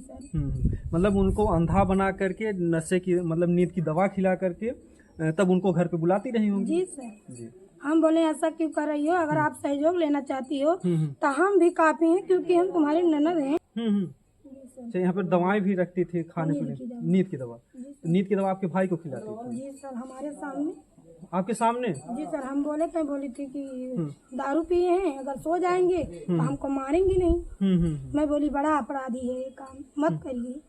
Sir. मतलब उनको अंधा बना करके नशे की मतलब नींद की दवा खिला करके तब उनको घर पे बुलाती रही होंगी। जी सर। जी। हम बोले ऐसा क्यों कर रही हो, अगर आप सहयोग लेना चाहती हो तो हम भी काफी हैं, क्योंकि हम तुम्हारी ननद हैं। अच्छा, यहाँ पर दवाएं भी रखती थी खाने पीने, नींद की दवा। नींद की दवा आपके भाई को खिलाती थी? जी सर, हमारे सामने। आपके सामने? जी सर, हम बोली थी कि दारू पिए हैं, अगर सो जाएंगे तो हमको मारेंगी नहीं। मैं बोली बड़ा अपराधी है ये काम, मत करिए।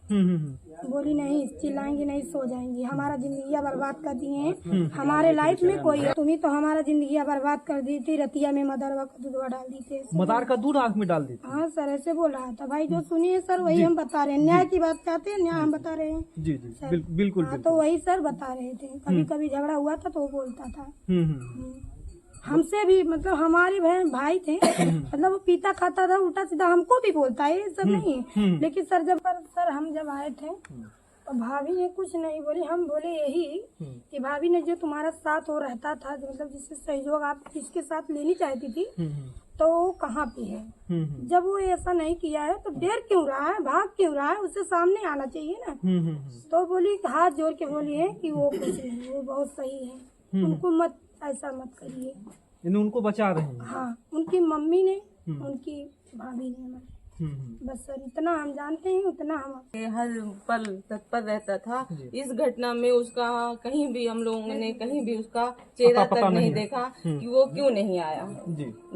बोली नहीं, चिल्लाएंगी नहीं, सो जाएंगी, हमारा जिंदगी बर्बाद कर दिए हैं, हमारे लाइफ में कोई तुम्हें तो हमारा जिंदगी बर्बाद कर दी थी। रतिया में मदरवा का दूध डाल दी थी, मदार का दूध आँख में डाल दी थी? हाँ सर, ऐसे बोल रहा था। भाई जो सुनिए सर, वही हम बता रहे हैं, न्याय की बात चाहते हैं, न्याय हम बता रहे हैं। जी जी, बिल्कुल। हाँ, तो वही सर बता रहे थे। कभी कभी झगड़ा हुआ था तो वो बोलता था हमसे भी, मतलब हमारे बहन भाई थे, मतलब वो पीता खाता था, उल्टा सीधा हमको भी बोलता है, ये सब नहीं। लेकिन सर हम जब आए थे तो भाभी ने कुछ नहीं बोली। हम बोले यही कि भाभी ने जो तुम्हारा साथ हो रहता था, मतलब जिससे सहयोग आप जिसके साथ लेनी चाहती थी, तो वो कहाँ पे है? जब वो ऐसा नहीं किया है तो डर क्यों रहा है, भाग क्यों रहा है? उससे सामने आना चाहिए ना। तो बोली, हाथ जोड़ के बोली है कि वो कुछ नहीं, वो बहुत सही है, उनको मत ऐसा मत करिए। उनको बचा रहे हैं? हाँ, उनकी मम्मी ने, उनकी भाभी ने हमारे। बस सर, इतना हम जानते हैं, उतना हम। हर पल तत्पर रहता था। इस घटना में उसका कहीं भी हम लोगों ने कहीं भी उसका चेहरा तक नहीं देखा कि वो क्यों नहीं आया।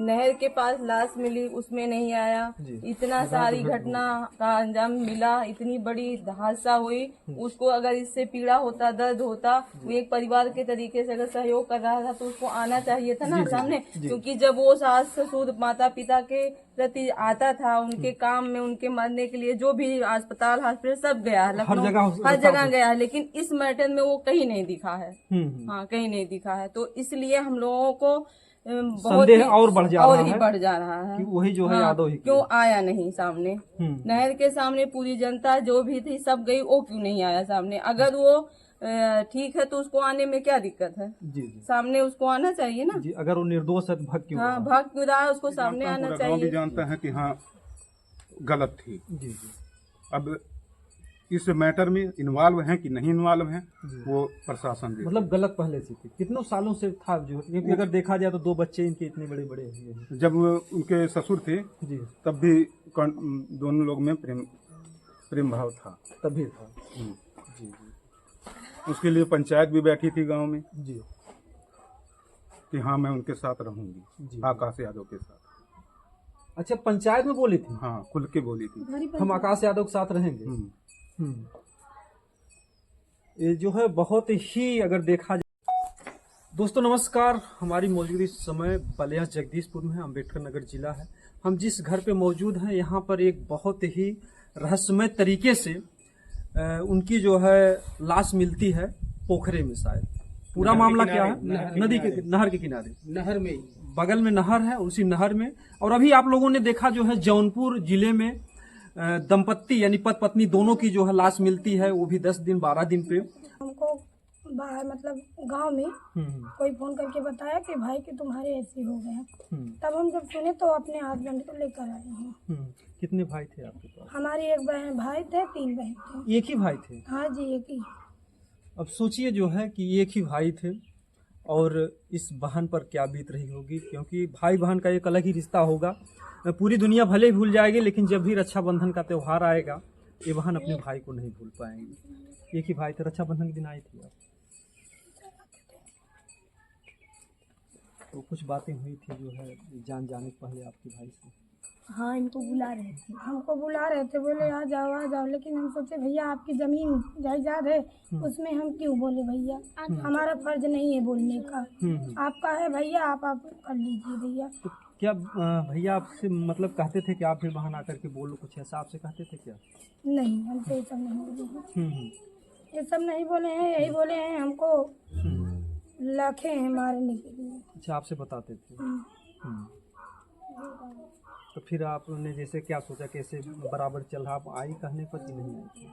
नहर के पास लाश मिली, उसमें नहीं आया। इतना सारी घटना का अंजाम मिला, इतनी बड़ी हादसा हुई, उसको अगर इससे पीड़ा होता, दर्द होता, वो एक परिवार के तरीके से अगर सहयोग कर रहा था तो उसको आना चाहिए था ना सामने। क्योंकि जब वो सास ससुर माता पिता के प्रति आता था, उनके काम में, उनके मरने के लिए जो भी अस्पताल हॉस्पिटल सब गया है, हर जगह गया है, लेकिन इस मैटर में वो कहीं नहीं दिखा है। हाँ, कहीं नहीं दिखा है। तो इसलिए हम लोगों को बहुत और बढ़ जा रहा है कि वही जो है यादव ही क्यों आया नहीं सामने। नहर के सामने पूरी जनता जो भी थी सब गई, वो क्यों नहीं आया सामने? अगर वो ठीक है तो उसको आने में क्या दिक्कत है? जी। सामने उसको आना चाहिए ना जी। अगर वो निर्दोष है भाग क्यों रहा है, उसको सामने आना चाहिए। भी जानता है कि हाँ गलत थी। जी। अब इस मैटर में इन्वॉल्व हैं कि नहीं इन्वॉल्व हैं, वो प्रशासन मतलब गलत पहले से थी, कितनों सालों से था जो, क्योंकि अगर देखा जाए तो 2 बच्चे इनके इतने बड़े बड़े हैं। जब उनके ससुर थे जी, तब भी दोनों लोग में प्रेम भाव था, तभी था। जी। उसके लिए पंचायत भी बैठी थी गांव में जी, कि हाँ मैं उनके साथ रहूंगी, आकाश यादव के साथ। अच्छा, पंचायत में बोली थी? हाँ, खुल के बोली थी, हम आकाश यादव के साथ रहेंगे। ये जो है बहुत ही, अगर देखा जाए। दोस्तों नमस्कार, हमारी मौजूदगी इस समय बलिया जगदीशपुर में है, अम्बेडकर नगर जिला है। हम जिस घर पे मौजूद हैं, यहाँ पर एक बहुत ही रहस्यमय तरीके से उनकी जो है लाश मिलती है पोखरे में। शायद पूरा मामला क्या है? नदी के नहर के किनारे, नहर में बगल में नहर है, उसी नहर में। और अभी आप लोगों ने देखा जो है जौनपुर जिले में दंपत्ति यानी पति पत्नी दोनों की जो है लाश मिलती है, वो भी 10 दिन 12 दिन पे। हमको बाहर मतलब गांव में कोई फोन करके बताया कि भाई कि तुम्हारे ऐसे हो गए। तब हम जब सुने तो अपने हस्बैंड को लेकर आए हैं। कितने भाई थे आपके पास? हमारी एक बहन भाई थे, 3 बहन थे। एक ही भाई थे? हाँ जी, एक ही। अब सोचिए जो है कि एक ही भाई थे और इस बहन पर क्या बीत रही होगी, क्योंकि भाई बहन का एक अलग ही रिश्ता होगा। पूरी दुनिया भले ही भूल जाएगी, लेकिन जब भी रक्षाबंधन का त्यौहार आएगा, ये बहन अपने भाई को नहीं भूल पाएंगे। एक ही भाई थे, रक्षाबंधन के दिन आई थी आप, तो कुछ बातें हुई थी जो है जान जाने से पहले आपके भाई से? हाँ, इनको बुला रहे थे, हमको बुला रहे थे, बोले आ जाओ, लेकिन हम सोचे भैया आपकी जमीन जायदाद है, उसमें हम क्यों बोले भैया, हमारा फर्ज नहीं है बोलने का, आपका है भैया, आप कर लीजिए भैया। तो क्या भैया आपसे मतलब कहते थे कि आप फिर वहाँ आकर के बोलो, कुछ ऐसा आपसे कहते थे क्या? नहीं, हम तो ये सब नहीं बोले हैं, ये सब नहीं बोले हैं, यही बोले हैं हमको लाखे हैं मारने के लिए। अच्छा, आपसे बताते थे। तो फिर आपने जैसे क्या सोचा, कैसे बराबर चल रहा, आप आई कहने पर कि नहीं आई?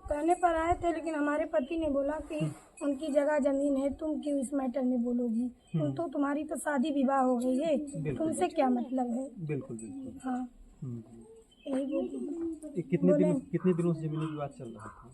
कहने पर आए थे, लेकिन हमारे पति ने बोला कि उनकी जगह जमीन है, तुम क्यों इस मैटर में बोलोगी, तुम तो तुम्हारी तो शादी विवाह हो गई है, तुमसे क्या मतलब है। बिल्कुल बिल्कुल। हाँ, यही बोली। ये कितने दिनों से जमीनी विवाद चल रहा था?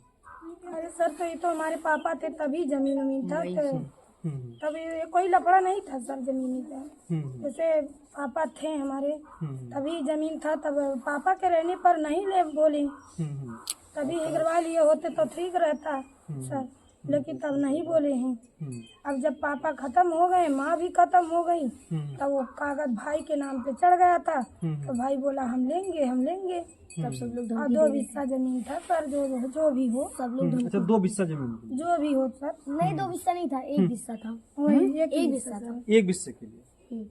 अरे सर, तो ये तो हमारे पापा थे तभी जमीन उमीन था, तो हम्म, तभी ये कोई लफड़ा नहीं था सर जमीनी का। हम्म, जैसे पापा थे हमारे हम्म, तभी जमीन था, तब पापा के रहने पर नहीं ले बोले, हम्म, तभी हिगरवा लिए होते तो ठीक रहता सर, लेकिन तब नहीं बोले हैं। हम्म, अब जब पापा खत्म हो गए, माँ भी खत्म हो गई, तब वो कागज भाई के नाम पे चढ़ गया था, तो भाई बोला हम लेंगे। तब सब लोग 2 हिस्सा जमीन था सर, जो भी हो सब लोग अच्छा 2 बिस्सा जमीन थी। जो भी हो सर। नहीं 2 हिस्सा नहीं था, 1 हिस्सा था। वही एक हिस्सा था। एक बिस्से के लिए।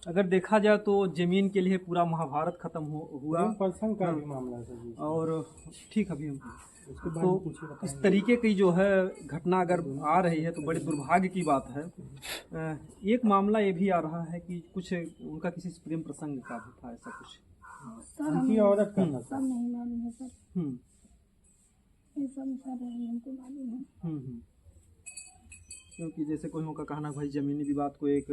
अगर देखा जाए तो जमीन के लिए पूरा महाभारत खत्म हुआ पर्सन का भी मामला है सर। और ठीक अभी हम तो इस तरीके की जो है घटना अगर आ रही है तो बड़े दुर्भाग्य की बात है। एक मामला ये भी आ रहा है कि कुछ उनका किसी प्रेम प्रसंग का भी था, ऐसा कुछ। सर उनकी औरत का था। सब नहीं मालूम है सर, हम्म, ये सब सर हमको मालूम है। हम्म। क्योंकि जैसे कोई का कहना भाई जमीनी विवाद को एक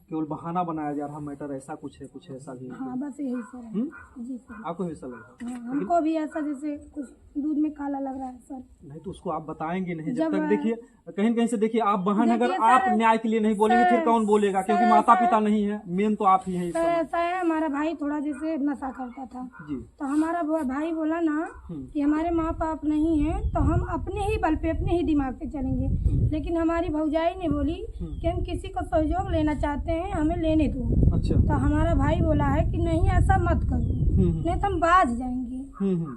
केवल बहाना बनाया जा रहा मैटर, ऐसा कुछ ऐसा भी। हाँ बस यही सर है। जी सर। आपको भी ऐसा लगा? हाँ, हमको भी ऐसा जैसे कुछ दूध में काला लग रहा है सर। नहीं तो उसको आप बताएंगे नहीं जब जब तक। देखिए कहीं न कहीं से देखिए आप बहन, अगर देखिए आप सर, न्याय के लिए नहीं बोलेंगे फिर कौन बोलेगा? क्योंकि माता पिता नहीं है, मेन तो आप ही हैं इस सर समय। ऐसा है, हमारा भाई थोड़ा जैसे नशा करता था, जी। तो हमारा भाई बोला ना कि हमारे माँ बाप नहीं है तो हम अपने ही बल पे अपने ही दिमाग पे चलेंगे, लेकिन हमारी भौजाई ने बोली कि हम किसी को सहयोग लेना चाहते हैं, हमें लेने दो। अच्छा। तो हमारा भाई बोला है कि नहीं ऐसा मत करो, नहीं तो हम बाज जाएंगे।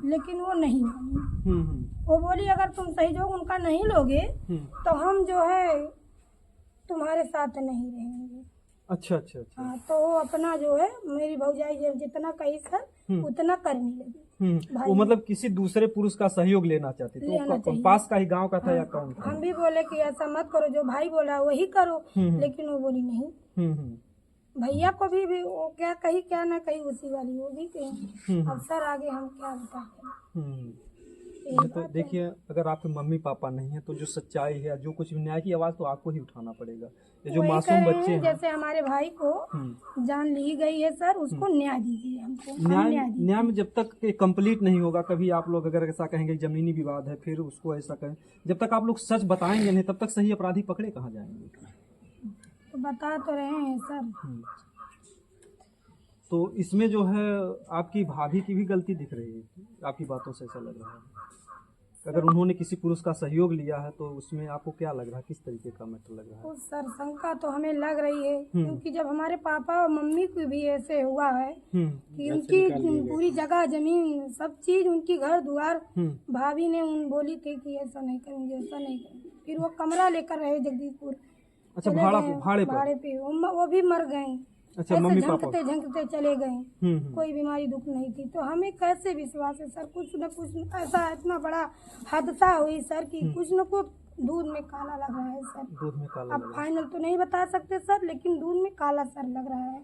लेकिन वो नहीं मानी। वो बोली अगर तुम सहयोग उनका नहीं लोगे तो हम जो है तुम्हारे साथ नहीं रहेंगे। अच्छा। हाँ, तो वो अपना जो है मेरी भौजाई जितना कही सर उतना करने लगी। वो मतलब किसी दूसरे पुरुष का सहयोग लेना चाहती थी। लेना तो चाहिए। पास का ही गांव का था या कौन था? हम भी बोले कि ऐसा मत करो, जो भाई बोला वही करो, लेकिन वो बोली नहीं। भैया को भी वो क्या कही क्या ना कही उसी वाली वो भी कही। अब सर आगे हम क्या बताते। तो देखिए अगर आपके मम्मी पापा नहीं है तो जो सच्चाई है, जो कुछ भी न्याय की आवाज तो आपको ही उठाना पड़ेगा। ये जो वही मासूम कह रहे बच्चे हैं, हैं, जैसे हमारे भाई को जान ली गई है सर, उसको न्याय दीजिए हमको। हम न्याय में जब तक कंप्लीट नहीं होगा, कभी आप लोग अगर ऐसा कहेंगे जमीनी विवाद है फिर उसको ऐसा कहें, जब तक आप लोग सच बताएंगे नहीं तब तक सही अपराधी पकड़े कहाँ जाएंगे? तो बता तो रहे हैं सर। तो इसमें जो है आपकी भाभी की भी गलती दिख रही है, आपकी बातों से ऐसा लग रहा है। अगर उन्होंने किसी पुरुष का सहयोग लिया है तो उसमें आपको क्या लग रहा है, किस तरीके का मैटर लग रहा है? उस सर शंका तो हमें लग रही है, क्योंकि जब हमारे पापा और मम्मी को भी ऐसे हुआ है कि उनकी पूरी जगह जमीन सब चीज उनकी घर द्वार भाभी ने उन बोली थी कि ऐसा नहीं करेंगे ऐसा नहीं करेंगे। फिर वो कमरा लेकर रहे जगदीशपुर। अच्छा, भाड़े पे वो भी मर गए। अच्छा, ऐसे मम्मी पापा झंकते चले गए। कोई बीमारी दुख नहीं थी, तो हमें कैसे विश्वास है सर? कुछ न कुछ ऐसा इतना बड़ा हादसा हुई सर कि कुछ न कुछ दूध में काला लग रहा है सर। दूध में काला अब लगा। फाइनल तो नहीं बता सकते सर, लेकिन दूध में काला सर लग रहा है।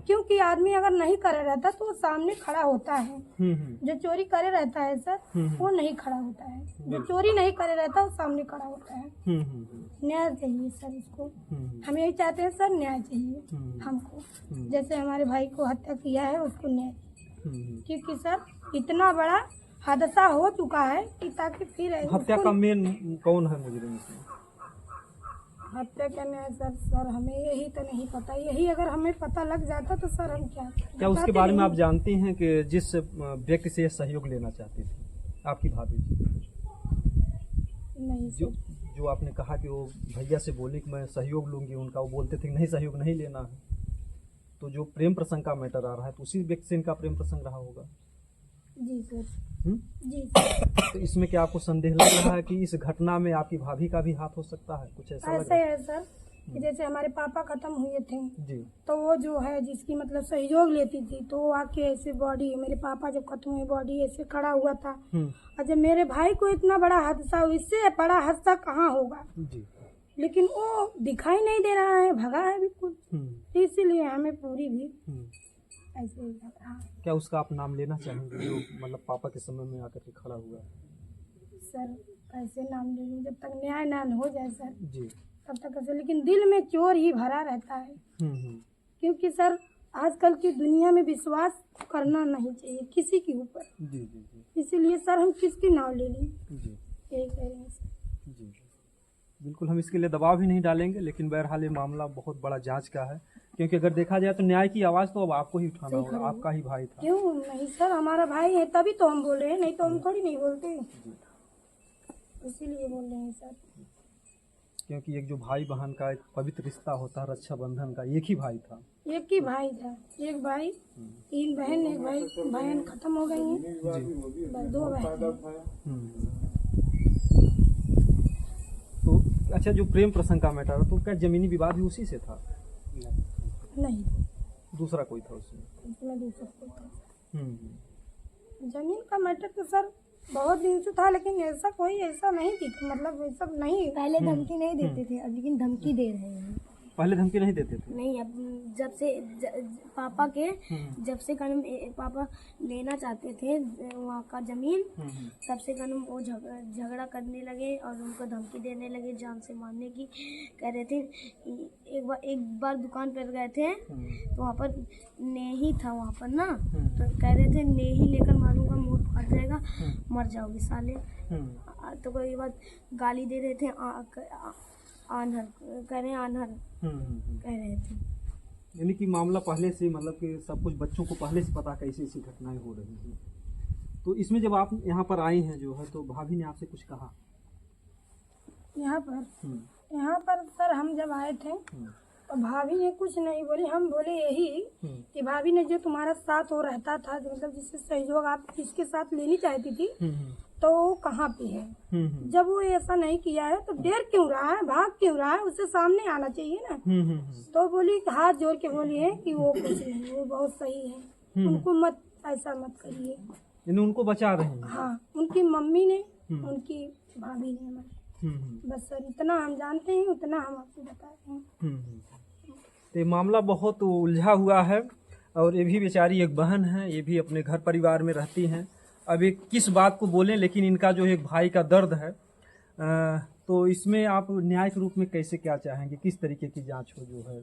क्योंकि आदमी अगर नहीं करे रहता तो वो सामने खड़ा होता है। जो चोरी करे रहता है सर वो नहीं खड़ा होता है, जो चोरी नहीं करे रहता वो सामने खड़ा होता है। न्याय चाहिए सर इसको। हम यही चाहते हैं सर, न्याय चाहिए हमको। जैसे हमारे भाई को हत्या किया है उसको न्याय, क्योंकि सर इतना बड़ा हादसा हो चुका है कि ताकि फिर हत्या का मेन कौन है मुजरिम इसमें? हत्या करने है सर हमें यही तो नहीं पता। यही अगर हमें पता लग जाता तो सर हम क्या उसके बारे में आप जानती हैं कि जिस व्यक्ति से सहयोग लेना चाहती थी आपकी भाभी नहीं जो आपने कहा कि वो भैया से बोले कि मैं सहयोग लूंगी उनका, वो बोलते थे नहीं सहयोग नहीं लेना है, तो जो प्रेम प्रसंग का मैटर आ रहा है तो उसी व्यक्ति से इनका प्रेम प्रसंग रहा होगा। जी सर। जी तो इसमें क्या आपको संदेह लग रहा है कि इस घटना में आपकी भाभी का भी हाथ हो सकता है? कुछ ऐसा ऐसे है सर कि जैसे हमारे पापा खत्म हुए थे जी, तो वो जो है जिसकी मतलब सहयोग लेती थी तो वो आके ऐसे बॉडी, मेरे पापा जब खत्म हुए बॉडी ऐसे खड़ा हुआ था। और जब मेरे भाई को इतना बड़ा हादसा हुआ, इससे बड़ा हादसा कहाँ होगा जी, लेकिन वो दिखाई नहीं दे रहा है, भगा है बिल्कुल। इसीलिए हमें पूरी भी ऐसे ही लग रहा है। क्या उसका आप नाम लेना चाहेंगे जो मतलब पापा के समय में आकर के खड़ा हुआ? सर कैसे नाम ले लूं, जब तक न्याय ना हो जाए सर जी, तब तक कैसे। लेकिन दिल में चोर ही भरा रहता है, क्योंकि सर आजकल की दुनिया में विश्वास करना नहीं चाहिए किसी के ऊपर। जी जी जी इसीलिए सर हम किसकी नाव ले लें, जी यही कह रहे हैं सर। जी बिल्कुल, हम इसके लिए दबाव भी नहीं डालेंगे, लेकिन बहरहाल ये मामला बहुत बड़ा जांच का है, क्योंकि अगर देखा जाए तो न्याय की आवाज़ तो अब आपको ही उठाना होगा, आपका ही भाई था। क्यों नहीं सर, हमारा भाई है तभी तो हम बोल रहे हैं, नहीं तो हम थोड़ी नहीं बोलते, इसीलिए बोल रहे हैं सर। क्योंकि एक जो भाई बहन का एक पवित्र रिश्ता होता है, रक्षाबंधन का, एक ही भाई था। एक ही भाई था, एक भाई 3 बहन, एक भाई बहन खत्म हो गई है, बस 2 बहन। तो अच्छा, जो प्रेम प्रसंग का मैटर है, तो क्या जमीनी विवाद भी उसी से था? नहीं, दूसरा कोई था उसमें? उसमें दूसरा कोई था। हम्म। जमीन का मैटर तो सर बहुत दिन से था, लेकिन ऐसा कोई ऐसा नहीं थी, मतलब ऐसा नहीं। पहले धमकी नहीं देते थे, अब लेकिन धमकी दे रहे हैं। पहले धमकी नहीं देते थे? नहीं, अब जब से पापा के जब से कानून पापा लेना चाहते थे वहाँ का जमीन, तब से कानून वो झगड़ा करने लगे और उनको धमकी देने लगे, जान से मारने की कह रहे थे। एक बार दुकान पर गए थे तो वहाँ पर नेही था, वहाँ पर ना, तो कह रहे थे नेही लेकर मारूंगा, मुंह फाट जाएगा, मर जाओगे साले। तो कोई बात गाली दे रहे थे, आन्हर कह रहे हैं, आन्हर कह रहे थे। यानी कि मामला पहले से, मतलब कि सब कुछ बच्चों को पहले से पता कैसी ऐसी घटनाएं हो रही हैं। तो इसमें जब आप यहाँ पर आई हैं जो है, तो भाभी ने आपसे कुछ कहा? यहाँ पर सर हम जब आए थे तो भाभी ने कुछ नहीं बोली, हम बोले यही कि भाभी ने जो तुम्हारा साथ हो रहता था, मतलब जिससे सहयोग आप किसके साथ लेनी चाहती थी, तो वो कहाँ पे है? जब वो ऐसा नहीं किया है तो डर क्यों रहा है, भाग क्यों रहा है, उससे सामने आना चाहिए ना। तो बोली, हाथ जोड़ के बोली है कि वो कुछ नहीं, वो बहुत सही है, उनको मत ऐसा मत करिए। यानी उनको बचा रहे हैं? हाँ, उनकी मम्मी ने, उनकी भाभी ने हमारी, बस सर इतना हम जानते हैं, उतना हम आपको बता रहे हैं। तो ये मामला बहुत उलझा हुआ है, और ये भी बेचारी एक बहन है, ये भी अपने घर परिवार में रहती हैं। अब एक किस बात को बोलें, लेकिन इनका जो एक भाई का दर्द है, तो इसमें आप न्याय के रूप में कैसे क्या चाहेंगे, किस तरीके की जांच हो जो है,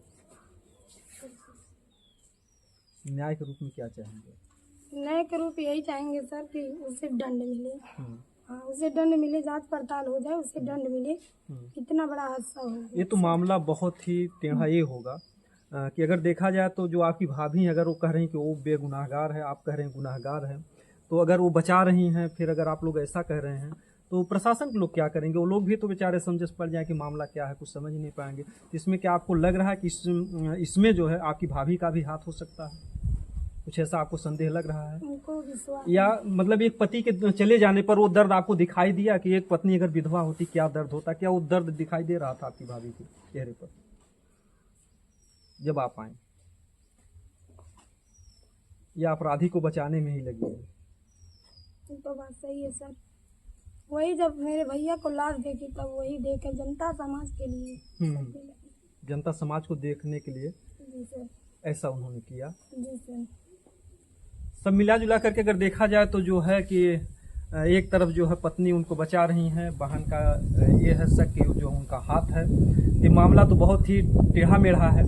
न्याय के रूप में क्या चाहेंगे? न्याय के रूप यही चाहेंगे सर कि उसे दंड मिले। हाँ, उसे दंड मिले, जांच पड़ताल हो जाए, उसे दंड मिले। कितना बड़ा हादसा हो गया। ये तो मामला बहुत ही टेढ़ा ये होगा कि अगर देखा जाए तो जो आपकी भाभी है, अगर वो कह रही हैं कि वो बेगुनाहगार है, आप कह रहे हैं गुनाहगार है, तो अगर वो बचा रही हैं, फिर अगर आप लोग ऐसा कह रहे हैं, तो प्रशासन के लोग क्या करेंगे? वो लोग भी तो बेचारे समझ पड़ जाए कि मामला क्या है, कुछ समझ नहीं पाएंगे। इसमें क्या आपको लग रहा है कि इसमें जो है आपकी भाभी का भी हाथ हो सकता है? कुछ ऐसा आपको संदेह लग रहा है? उनको विश्वास, या मतलब एक पति के चले जाने पर वो दर्द आपको दिखाई दिया कि एक पत्नी अगर विधवा होती क्या दर्द होता, क्या वो दर्द दिखाई दे रहा था आपकी भाभी के चेहरे पर जब आप आए, या अपराधी को बचाने में ही लगी है? तो बात सही है सर। वही जब मेरे भैया को लाश देखी तब वही देखे, जनता समाज के लिए, जनता समाज को देखने के लिए जी सर, ऐसा उन्होंने किया। जी सर। सब मिला जुला करके अगर देखा जाए तो जो है कि एक तरफ जो है पत्नी उनको बचा रही हैं, बहन का ये है शक कि जो उनका हाथ है। ये मामला तो बहुत ही टेढ़ा मेढ़ा है,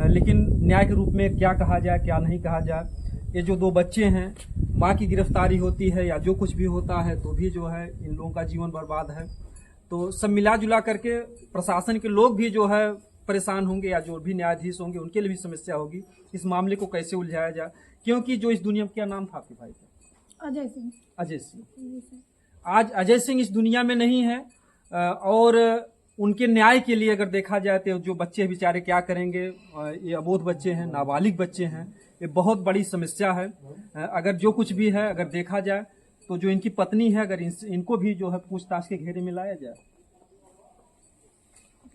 लेकिन न्याय के रूप में क्या कहा जाए क्या नहीं कहा जाए। ये जो 2 बच्चे हैं, माँ की गिरफ्तारी होती है या जो कुछ भी होता है तो भी जो है इन लोगों का जीवन बर्बाद है। तो सब मिला जुला करके प्रशासन के लोग भी जो है परेशान होंगे, या जो भी न्यायाधीश होंगे उनके लिए भी समस्या होगी इस मामले को कैसे उलझाया जाए। क्योंकि जो इस दुनिया में, क्या नाम था आपके भाई का? अजय सिंह। अजय सिंह। जी सर। आज अजय सिंह इस दुनिया में नहीं है, और उनके न्याय के लिए अगर देखा जाए तो जो बच्चे बेचारे क्या करेंगे, ये अबोध बच्चे हैं, नाबालिग बच्चे हैं, ये बहुत बड़ी समस्या है। अगर जो कुछ भी है अगर देखा जाए तो जो इनकी पत्नी है, अगर इनको भी जो है पूछताछ के घेरे में लाया जाए,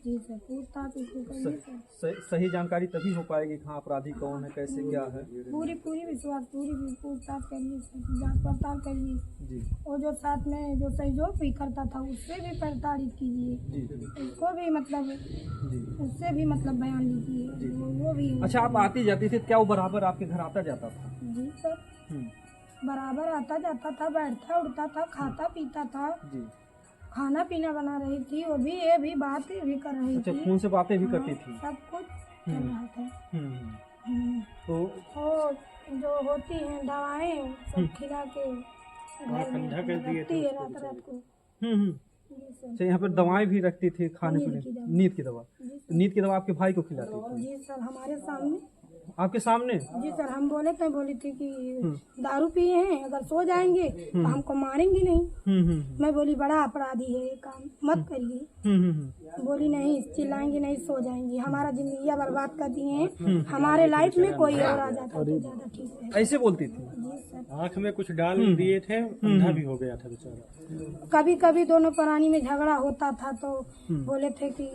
जी सर, पूछताछ इसको करिए सर। सही जानकारी तभी हो पाएगी कि हाँ अपराधी कौन है, कैसे क्या है। पूरी विश्वास, पूरी पूछताछ करिए सर, जांच पड़ताल करिए जी। और जो साथ में जो सहयोग भी करता था उससे भी पड़ताल कीजिए, जी उसको भी मतलब जी, उससे भी मतलब बयान लीजिए, वो भी। अच्छा, आप आती जाती थी, क्या वो बराबर आपके घर आता जाता था? जी सर, बराबर आता जाता था, बैठता उठता था, खाता पीता था जी। खाना पीना बना रही थी, वो भी ये भी बातें भी कर रही अच्छा, थी। फोन से बातें भी करती थी? सब कुछ कर रहा था। तो और जो होती हैं दवाएं सब खिला के घर में रखती है रात रात को। हम्म। जी सर। अच्छा, यहाँ पर दवाएं भी रखती थी खाने नींद पीने की दवा। नींद की दवा। जी तो नींद की दवा आपके भाई को खिलाती थी? जी सर, हमारे सामने। आपके सामने? जी सर, हम बोली थी कि दारू पिए हैं, अगर सो जाएंगे तो हमको मारेंगे नहीं। मैं बोली बड़ा अपराधी है ये काम, मत करिए। बोली नहीं, चिल्लाएंगे नहीं, सो जाएंगी, हमारा जिंदगी बर्बाद कर दिए हैं, हमारे लाइफ में कोई और आ जाता तो ज्यादा ठीक है। ऐसे बोलती थी? जी सर। आँख में कुछ डाल दिए थे, अंधा भी हो गया था बेचारा। कभी कभी दोनों प्राणी में झगड़ा होता था तो बोले थे कि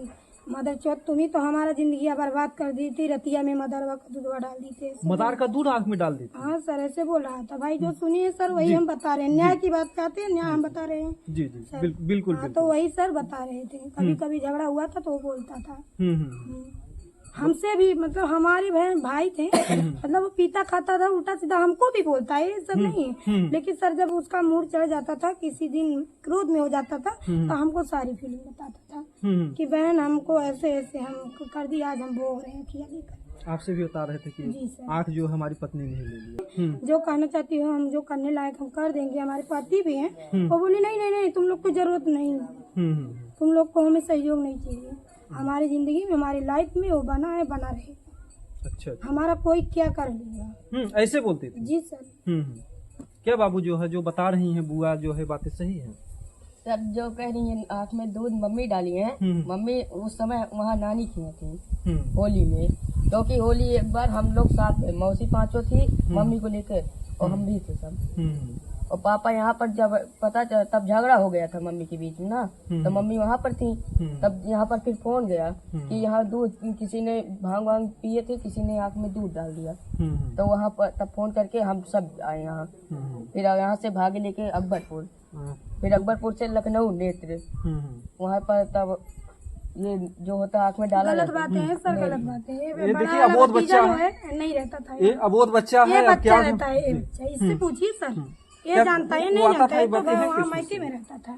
मदर चौथ तुम ही तो हमारा जिंदगी बर्बाद कर दी थी, रतिया में मदरवा का दूध डाल दी थे। मदार का दूध आँख में डाल देती? हाँ सर, ऐसे बोल रहा था भाई। जो सुनिए सर वही हम बता रहे हैं, न्याय की बात करते हैं, न्याय हम बता रहे हैं। जी जी, बिल्कुल। हाँ, तो वही सर बता रहे थे। कभी कभी झगड़ा हुआ था तो वो बोलता था। हमसे भी, मतलब हमारे भाई थे, मतलब वो पीता खाता था, उल्टा सीधा हमको भी बोलता है, ये सब नहीं। लेकिन सर जब उसका मूड चढ़ जाता था, किसी दिन क्रोध में हो जाता था, तो हमको सारी फीलिंग बताता था कि बहन हमको ऐसे ऐसे हम कर दिया, आज हम भोग रहे हैं किया लेकर। आपसे भी बता रहे थे जी कि सर। आँख जो हमारी पत्नी ने ले ली। जो कहना चाहती हो हम, जो करने लायक हम कर देंगे, हमारे पति भी हैं। वो बोली नहीं नहीं नहीं, तुम लोग को जरूरत नहीं, तुम लोग को हमें सहयोग नहीं चाहिए, हमारी जिंदगी में, हमारी लाइफ में वो बना है, बना रहे। अच्छा। हमारा कोई क्या कर लेगा। ऐसे बोलती थी? जी सर। क्या बाबू जो है, जो बता रही हैं बुआ, जो है बातें सही है? सब जो कह रही है आँख में दूध मम्मी डाली है। मम्मी उस समय वहाँ नानी की थी होली में, क्योंकि होली एक बार हम लोग साथ में, मौसी पांचों थी मम्मी को लेकर, और हम भी थे सब। और पापा यहाँ पर जब पता चला, तब झगड़ा हो गया था मम्मी के बीच में ना, तो मम्मी वहाँ पर थी। तब यहाँ पर फिर फोन गया कि यहाँ दूध किसी ने भांग वांग पिए थे, किसी ने आँख में दूध डाल दिया। तो वहाँ पर तब फोन करके हम सब आए यहाँ। फिर यहाँ से भागे लेके अकबरपुर, फिर अकबरपुर से लखनऊ नेत्र, वहाँ पर तब ये जो होता आँख में डाला गलत बातें हैं सर, गलत बातें हैं। ये देखिए, अबोध बच्चा है, नहीं रहता था। ये अबोध बच्चा ये है। बच्चा क्या रहता है, ये बच्चा, इससे पूछिए सर, ये क्या जानता है, वो नहीं आता जानता था, है, ये तो बातें हैं वहाँ किस मायके चीज़ में रहता था।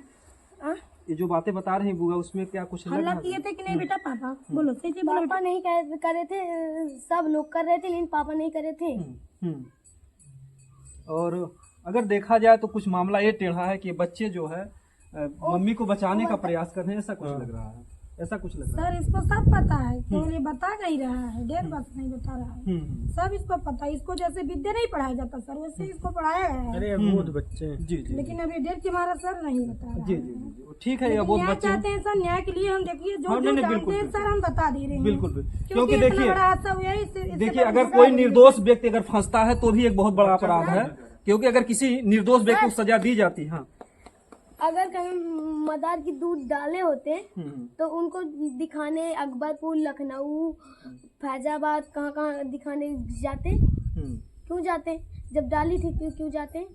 हाँ? ये जो बातें बता रही हैं बुआ, उसमें क्या कुछ लग हल्ला रहा किए है? थे कि नहीं बेटा? पापा बोलो, सही से बोलो। पापा नहीं कर रहे थे, सब लोग कर रहे थे, लेकिन पापा नहीं कर रहे थे। और अगर देखा जाए तो कुछ मामला ये टेढ़ा है कि बच्चे जो है मम्मी को बचाने का प्रयास कर रहे हैं, ऐसा कुछ लग रहा है, ऐसा कुछ लग रहा है। सर इसको सब पता है, केवल ये बता नहीं रहा है, डेढ़ बस नहीं बता रहा है। सब इसको पता है। इसको जैसे विद्या नहीं पढ़ाया जाता सर, वैसे इसको पढ़ाया गया है। अरे अबोध बच्चे। जी जी लेकिन अभी डेढ़ के हमारा सर नहीं बता रहा जी है। जी, ठीक है। ये लेकिन बहुत न्याय बच्चे चाहते हैं सर, न्याय के लिए हम देखिए जो हाँ, जो नहीं, जानते बिल्कुल, हैं सर हम बता दे रहे हैं। बिल्कुल बिल्कुल। क्योंकि क्योंकि इतना देखिए बड़ा हादसा हुआ है, इससे देखिए, अगर कोई निर्दोष व्यक्ति अगर फंसता है तो भी एक बहुत बड़ा अपराध है, क्योंकि अगर किसी निर्दोष व्यक्ति को सजा दी जाती है। हाँ, अगर कहीं मदार की दूध डाले होते तो उनको दिखाने अकबरपुर, लखनऊ, फैजाबाद, कहाँ कहाँ दिखाने जाते। क्यों जाते? जब डाली थी क्यों जाते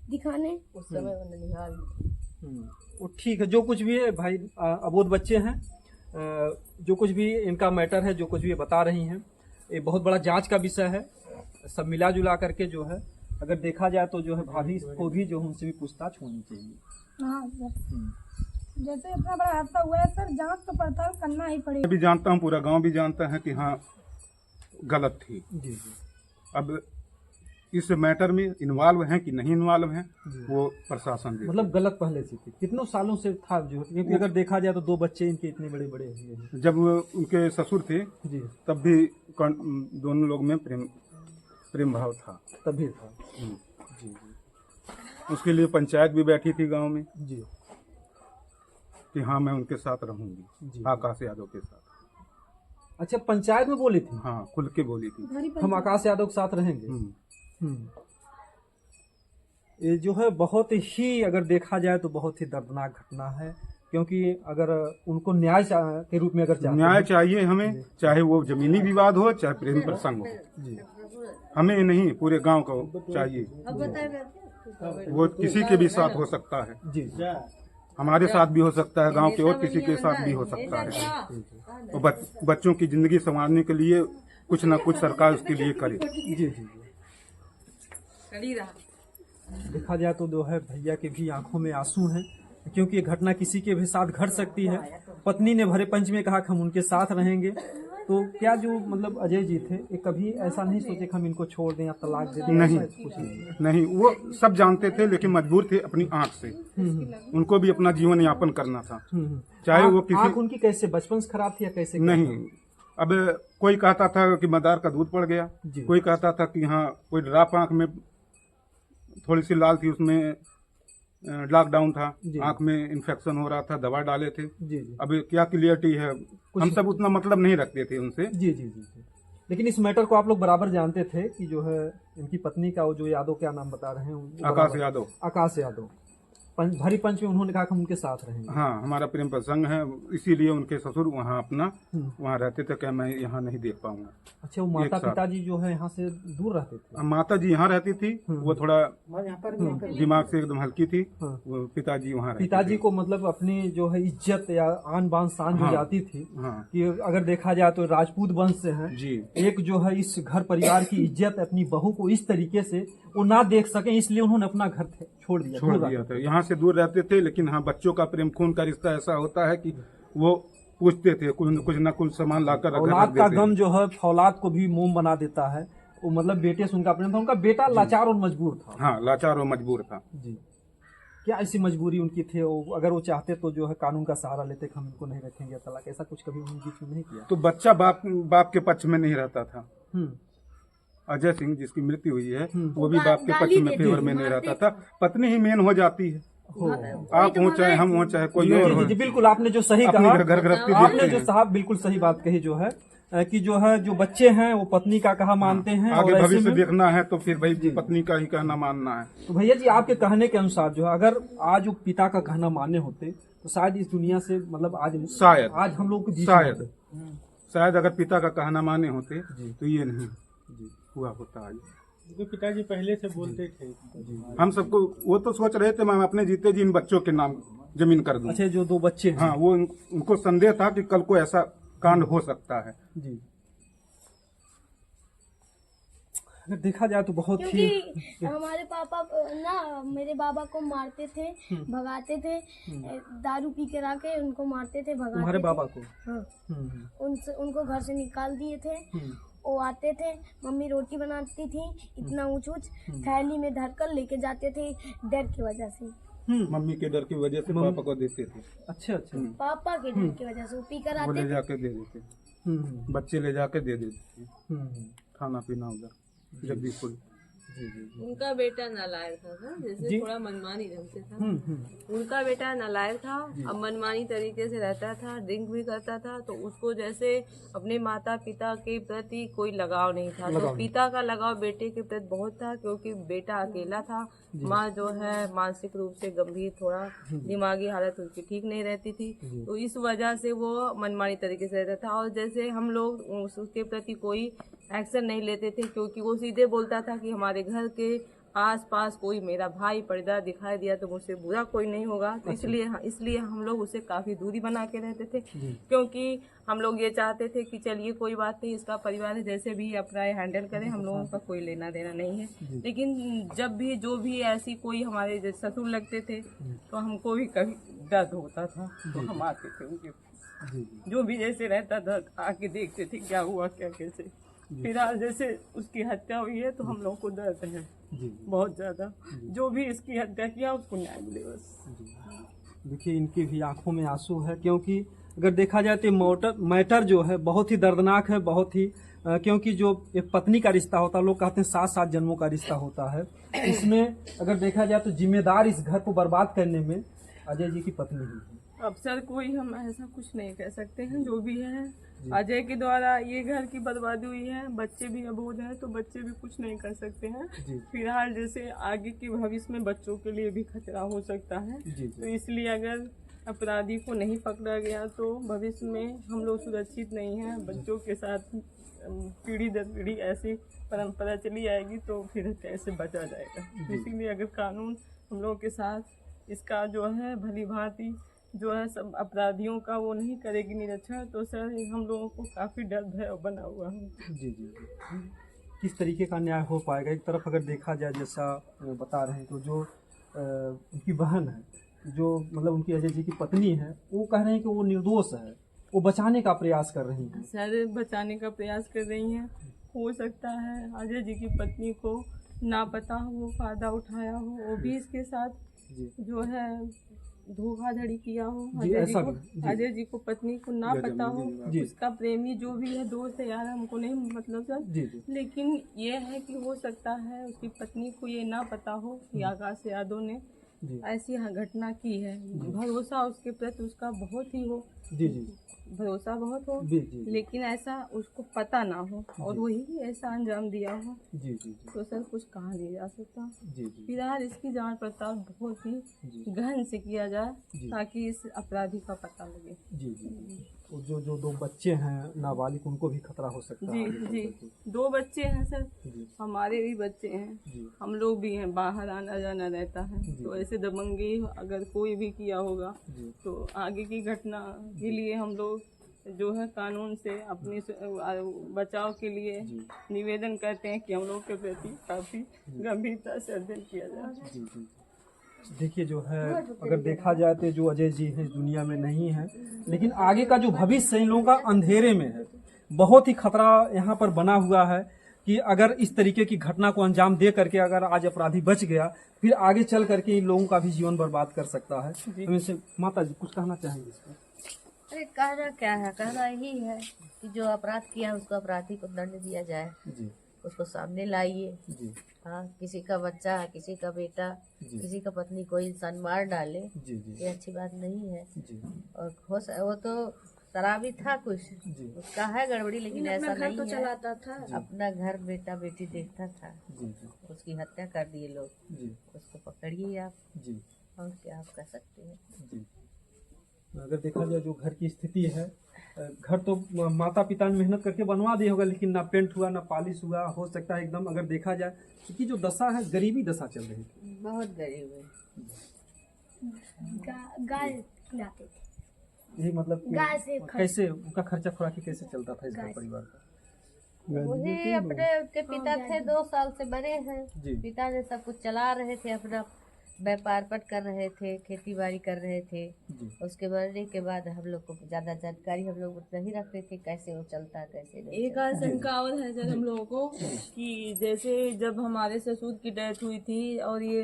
दिखाने? उस समय वो ननिहाल। वो ठीक है। जो कुछ भी है भाई, अबोध बच्चे हैं, जो कुछ भी इनका मैटर है, जो कुछ भी ये बता रही हैं, ये बहुत बड़ा जांच का विषय है। सब मिला जुला करके जो है, अगर देखा जाए तो जो है भाभी को भी जो उनसे भी पूछताछ होनी चाहिए। हाँ सर, जैसे इतना बड़ा हादसा हुआ है सर, जांच तो पड़ताल करना ही पड़ेगा। मैं भी जानता हूँ, पूरा गांव भी जानता है कि हाँ गलत थी। जी जी। अब इस मैटर में इन्वॉल्व हैं कि नहीं इन्वॉल्व हैं, वो प्रशासन देखेगा। मतलब गलत पहले से थी, कितनों सालों से था जो, क्योंकि अगर देखा जाए तो 2 बच्चे इनके इतने बड़े बड़े हैं। जब वो उनके ससुर थे जी, तब भी दोनों लोग में प्रेम भाव था। तभी था। जी जी। उसके लिए पंचायत भी बैठी थी गांव में जी कि हाँ मैं उनके साथ रहूंगी, जी। आकाश यादव के साथ। अच्छा, पंचायत में बोली थी? हाँ, खुल के बोली थी। हम आकाश यादव के साथ रहेंगे। ये जो है बहुत ही, अगर देखा जाए तो बहुत ही दर्दनाक घटना है, क्योंकि अगर उनको न्याय के रूप में अगर चाहते न्याय हैं, चाहिए हमें, चाहे वो जमीनी विवाद हो चाहे प्रेम प्रसंग हो। जी, हमें नहीं, पूरे गांव को चाहिए। वो किसी के भी साथ हो सकता है, जी हमारे साथ भी हो सकता है, गांव के और किसी के साथ भी हो सकता है। तो बच्चों की जिंदगी संवारने के लिए कुछ ना कुछ सरकार उसके लिए करे। जी जी जी। देखा जाए तो जो है भैया के भी आंखों में आंसू हैं, क्योंकि ये घटना किसी के भी साथ घट सकती है। पत्नी ने भरे पंच में कहा कि हम उनके साथ रहेंगे, तो क्या जो मतलब अजय जी थे ये कभी ऐसा नहीं सोचे कि हम इनको छोड़ दें या तलाक दे दें? नहीं, ऐसा कुछ नहीं। नहीं, वो सब जानते थे लेकिन मजबूर थे अपनी आंख से। उनको भी अपना जीवन यापन करना था, चाहे वो आँख किसी उनकी कैसे बचपन से खराब थी या कैसे? नहीं। अब कोई कहता था कि मदार का दूध पड़ गया, जी। कोई कहता था कि हाँ कोई ड्राप आंख में थोड़ी सी लाल थी, उसमें लॉकडाउन था, जी। आंख में इन्फेक्शन हो रहा था, दवा डाले थे। जी जी अब क्या क्लियरिटी है, हम सब उतना मतलब नहीं रखते थे उनसे। जी जी जी जी। लेकिन इस मैटर को आप लोग बराबर जानते थे कि जो है इनकी पत्नी का वो जो यादव, क्या नाम बता रहे हैं? आकाश यादव। आकाश यादव भरी पंच में उन्होंने कहा कि हम उनके साथ रहेंगे। हाँ, हमारा प्रेम प्रसंग है, इसीलिए उनके ससुर वहाँ अपना वहाँ रहते थे, क्या मैं यहाँ नहीं देख पाऊंगा। अच्छा, वो माता पिताजी जो है यहाँ से दूर रहते थे? अब माता जी यहाँ रहती थी, वो थोड़ा दिमाग से एकदम हल्की थी, हाँ। वो पिताजी वहाँ रहते पिताजी थे। को मतलब अपनी जो है इज्जत या आन बान शान जो हाँ। जाती थी हाँ कि अगर देखा जाए तो राजपूत वंश से हैं जी, एक जो है इस घर परिवार की इज्जत अपनी बहू को इस तरीके से वो ना देख सके, इसलिए उन्होंने अपना घर छोड़ दिया। छोड़ दिया था। यहाँ से दूर रहते थे, लेकिन हाँ बच्चों का प्रेम खून का रिश्ता ऐसा होता है कि वो पूछते थे, कुछ न कुछ सामान लाकर औलाद का गम जो है औलाद को भी मोम बना देता है। वो मतलब बेटे से उनका प्रेम था। उनका बेटा लाचार और मजबूर था। हाँ, लाचार और मजबूर था जी। क्या ऐसी मजबूरी उनकी थी? अगर वो चाहते तो जो है कानून का सहारा लेते कि हम इनको नहीं रखेंगे तलाक, ऐसा कुछ कभी उन्होंने बीच में नहीं किया? तो बच्चा बाप के पक्ष में नहीं रहता था। हम्म। अजय सिंह जिसकी मृत्यु हुई है वो भी बाप के पक्ष में फेवर में नहीं रहता था। पत्नी ही मेन हो जाती है, आप हो चाहे हम हो चाहे कोई और हो। जी, बिल्कुल आपने जो सही अपनी कहा, घर गृहस्थी आपने देखते जो हैं। साहब बिल्कुल सही बात कही जो है कि जो है जो बच्चे हैं वो पत्नी का कहा मानते हैं। आगे और ऐसे भविष्य में देखना है तो फिर भाई पत्नी का ही कहना मानना है। तो भैया जी आपके कहने के अनुसार जो है अगर आज वो पिता का कहना मान्य होते तो शायद इस दुनिया से मतलब आज हम लोग को जीत शायद अगर पिता का कहना माने होते तो ये नहीं हुआ होता। आज जो पिताजी पहले से बोलते थे, हम सबको वो तो सोच रहे थे मैं अपने जीते जी इन बच्चों के नाम जमीन कर दूं। अच्छा, जो दो बच्चे हैं। हाँ, वो उनको संदेह था कि कल को ऐसा कांड हो सकता है। जी। अगर देखा जाए तो बहुत ही क्योंकि हमारे पापा ना मेरे बाबा को मारते थे, भगाते थे, दारू पी के आके उनको मारते थे, भगाते तुम्हारे थे। बाबा को? हाँ, हम्म। उनको घर से निकाल दिए थे। वो आते थे, मम्मी रोटी बनाती थी, इतना ऊंच थैली में धरकर लेके जाते थे डर की वजह से। मम्मी के डर की वजह से पापा को देते थे। अच्छा अच्छा। पापा के डर की वजह से वो पी कर वो आते ले थे। जाके दे देते, बच्चे ले जाके दे देते खाना पीना उधर जगदीशपुर। उनका बेटा नालायक था ना, जैसे थोड़ा मनमानी ढंग से था। उनका बेटा नालायक था, अब मनमानी तरीके से रहता था, ड्रिंक भी करता था। तो उसको जैसे अपने माता पिता के प्रति कोई लगाव नहीं था। तो पिता का लगाव बेटे के प्रति बहुत था, क्योंकि बेटा अकेला था। माँ जो है मानसिक रूप से गंभीर, थोड़ा दिमागी हालत उनकी ठीक नहीं रहती थी। तो इस वजह से वो मनमानी तरीके से रहता था। और जैसे हम लोग उसके प्रति कोई एक्शन नहीं लेते थे, क्योंकि वो सीधे बोलता था कि हमारे घर के आस पास कोई मेरा भाई पर्दा दिखाई दिया तो मुझसे बुरा कोई नहीं होगा। तो इसलिए हम लोग उससे काफी दूरी बना के रहते थे, क्योंकि हम लोग ये चाहते थे कि चलिए कोई बात नहीं, इसका परिवार है, जैसे भी अपना हैंडल करें, हम लोगों का कोई लेना देना नहीं है। लेकिन जब भी जो भी ऐसी कोई हमारे ससुर लगते थे तो हमको भी कभी दर्द होता था, तो हम आते थे उनके जो भी जैसे रहता था आके देखते थे क्या हुआ क्या कैसे। फिलहाल जैसे उसकी हत्या हुई है तो हम लोग को दर्द है बहुत ज्यादा। जो भी इसकी हत्या किया उसको न्याय मिले बस। देखिए इनकी भी आंखों में आंसू है, क्योंकि अगर देखा जाए तो मैटर जो है बहुत ही दर्दनाक है, बहुत ही क्योंकि जो एक पत्नी का रिश्ता होता है, लोग कहते हैं 7-7 जन्मों का रिश्ता होता है। इसमें अगर देखा जाए तो जिम्मेदार इस घर को बर्बाद करने में अजय जी की पत्नी ही है। अब सर कोई हम ऐसा कुछ नहीं कह सकते हैं, जो भी है अजय के द्वारा ये घर की बर्बादी हुई है। बच्चे भी अबोध हैं तो बच्चे भी कुछ नहीं कर सकते हैं। फिलहाल जैसे आगे के भविष्य में बच्चों के लिए भी खतरा हो सकता है। तो इसलिए अगर अपराधी को नहीं पकड़ा गया तो भविष्य में हम लोग सुरक्षित नहीं हैं। बच्चों के साथ पीढ़ी दर पीढ़ी ऐसी परंपरा चली आएगी तो फिर कैसे बचा जाएगा। इसीलिए अगर कानून हम लोगों के साथ इसका जो है भली भांति जो है सब अपराधियों का वो नहीं करेगी निरीक्षण, तो सर हम लोगों को काफ़ी डर भय बना हुआ है। जी। किस तरीके का न्याय हो पाएगा? एक तरफ अगर देखा जाए जैसा बता रहे हैं तो जो उनकी बहन है, जो मतलब उनकी अजय जी की पत्नी है, वो कह रहे हैं कि वो निर्दोष है। वो बचाने का प्रयास कर रही हैं। सर बचाने का प्रयास कर रही हैं। हो सकता है अजय जी की पत्नी को ना पता हो, वो फायदा उठाया हो, वो भी इसके साथ जी जो है धोखाधड़ी किया हो। जी, ऐसा भी, जी। अजय जी को पत्नी को ना पता हो, जी। उसका प्रेमी जो भी है दोस्त है यार, हमको नहीं मतलब सर, जी जी लेकिन ये है कि हो सकता है उसकी पत्नी को ये ना पता हो कि आकाश यादव ने जी ऐसी घटना की है। भरोसा उसके प्रति उसका बहुत ही हो, जी जी भरोसा बहुत हो, जी जी लेकिन ऐसा उसको पता ना हो और वही ऐसा अंजाम दिया हो, जी जी जी तो सर कुछ कहा नहीं जा सकता। जी जी फिलहाल इसकी जांच पड़ताल बहुत ही जी गहन से किया जाए जी। ताकि इस अपराधी का पता लगे। जी जी और जो दो बच्चे हैं नाबालिग, उनको भी खतरा हो सकता जी है आगे जी, चल करके। 2 बच्चे हैं सर, जी हमारे भी बच्चे हैं, जी हम लोग भी हैं, बाहर आना जाना रहता है, जी। तो ऐसे दबंगी अगर कोई भी किया होगा जी तो आगे की घटना के लिए हम लोग जो है कानून से अपने बचाव के लिए जी निवेदन करते हैं कि हम लोग के प्रति काफी गंभीरता से अध्ययन किया जाए। जी जी देखिए जो है अगर देखा जाए तो जो अजय जी हैं इस दुनिया में नहीं है, लेकिन आगे का जो भविष्य इन लोगों का अंधेरे में है। बहुत ही खतरा यहाँ पर बना हुआ है कि अगर इस तरीके की घटना को अंजाम दे करके अगर आज अपराधी बच गया, फिर आगे चल करके इन लोगों का भी जीवन बर्बाद कर सकता है। हम इनसे माता जी कुछ कहना चाहेंगे इस पर? अरे कहना क्या है, कहना यही है कि जो अपराध किया उसको अपराधी को दंड दिया जाए, जी उसको सामने लाइए। जी हाँ, किसी का बच्चा, किसी का बेटा, जी किसी का पत्नी कोई इंसान मार डाले, जी जी ये अच्छी बात नहीं है। जी और वो तो शराबी था कुछ, जी उसका है गड़बड़ी, लेकिन ऐसा नहीं तो है। चलाता था। अपना घर बेटा बेटी देखता था, जी जी उसकी हत्या कर दिए लोग, जी उसको पकड़िए आप, जी और क्या आप कर सकते हैं। जी अगर देखा जाए जो घर की स्थिति है, घर तो माता पिता ने मेहनत करके बनवा दिया होगा, लेकिन ना पेंट हुआ ना पॉलिश हुआ, हो सकता है एकदम अगर देखा जाए क्योंकि जो दशा है गरीबी दशा चल रही थी। बहुत गरीब है। गाय खिलाते थे, यही मतलब कि गाय से कैसे उनका खर्चा खुराकी कैसे चलता था इस घर परिवार का? वही अपने उनके पिता थे, 2 साल से बड़े हैं, जी पिता ने सब कुछ चला रहे थे, अपना व्यापार पट कर रहे थे, खेती बाड़ी कर रहे थे। जी उसके मरने के बाद हम लोग को ज्यादा जानकारी हम लोग नहीं रखते थे, कैसे वो चलता कैसे नहीं एक आशंका और है सर हम लोगों को कि जैसे जब हमारे ससुर की डेथ हुई थी और ये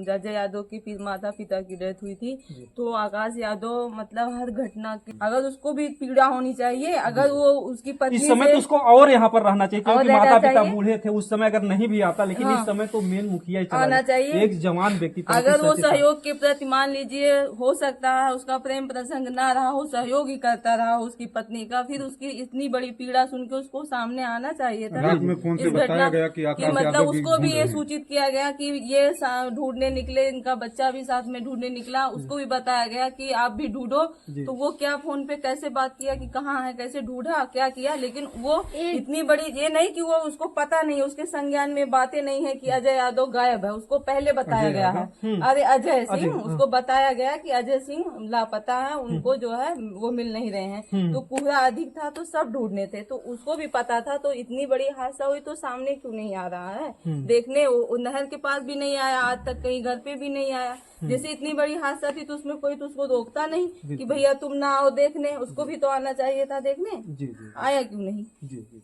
अजय यादव की माता पिता की डेथ हुई थी, तो आकाश यादव मतलब हर घटना की अगर उसको भी पीड़ा होनी चाहिए, अगर वो उसकी पत्नी इस समय से तो उसको और यहाँ पर रहना चाहिए क्योंकि रहना माता पिता चाहिए। बूढ़े थे उस समय, अगर नहीं भी आता, लेकिन हाँ। इस समय तो मेन मुखिया ही चला आना गया। चाहिए। एक जवान व्यक्ति अगर वो 35 साल। सहयोग के प्रति मान लीजिए हो सकता है उसका प्रेम प्रसंग ना रहा हो, सहयोग ही करता रहा उसकी पत्नी का, फिर उसकी इतनी बड़ी पीड़ा सुन के उसको सामने आना चाहिए था। रात में फोन से इस बताया घटना गया कि आकाश मतलब यादव भी उसको भी ढूंढ ये रहे हैं। सूचित किया गया कि ये ढूंढने निकले, इनका बच्चा भी साथ में ढूंढने निकला, उसको भी बताया गया कि आप भी ढूंढो। तो वो क्या फोन पे कैसे बात किया कि कहाँ है, कैसे ढूंढा, क्या किया, लेकिन वो इतनी बड़ी ये नहीं कि वो उसको पता नहीं, उसके संज्ञान में बातें नहीं है कि अजय यादव गायब है, उसको पहले बताया गया है। अरे अजय सिंह, उसको बताया गया कि अजय सिंह लापता है, उनको जो है वो मिल नहीं रहे हैं। तो कोहरा अधिक था तो सब ढूंढने थे, तो उसको भी पता था। तो इतनी बड़ी हादसा हुई तो सामने क्यों नहीं आ रहा है देखने? वो नहर के पास भी नहीं आया, आज तक कहीं घर पे भी नहीं आया। जैसे इतनी बड़ी हादसा थी तो उसमें कोई तो उसको रोकता नहीं कि भैया तुम ना आओ देखने, उसको भी तो आना चाहिए था देखने। जी जी आया क्यों नहीं? जी जी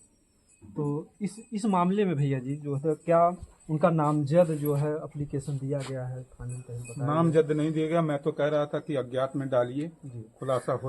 तो इस मामले में भैया जी जो है क्या उनका नामजद जो है एप्लीकेशन दिया गया है थाने में, कहीं बताया? नामजद नहीं दिया गया, मैं तो कह रहा था कि अज्ञात में डालिए, खुलासा हो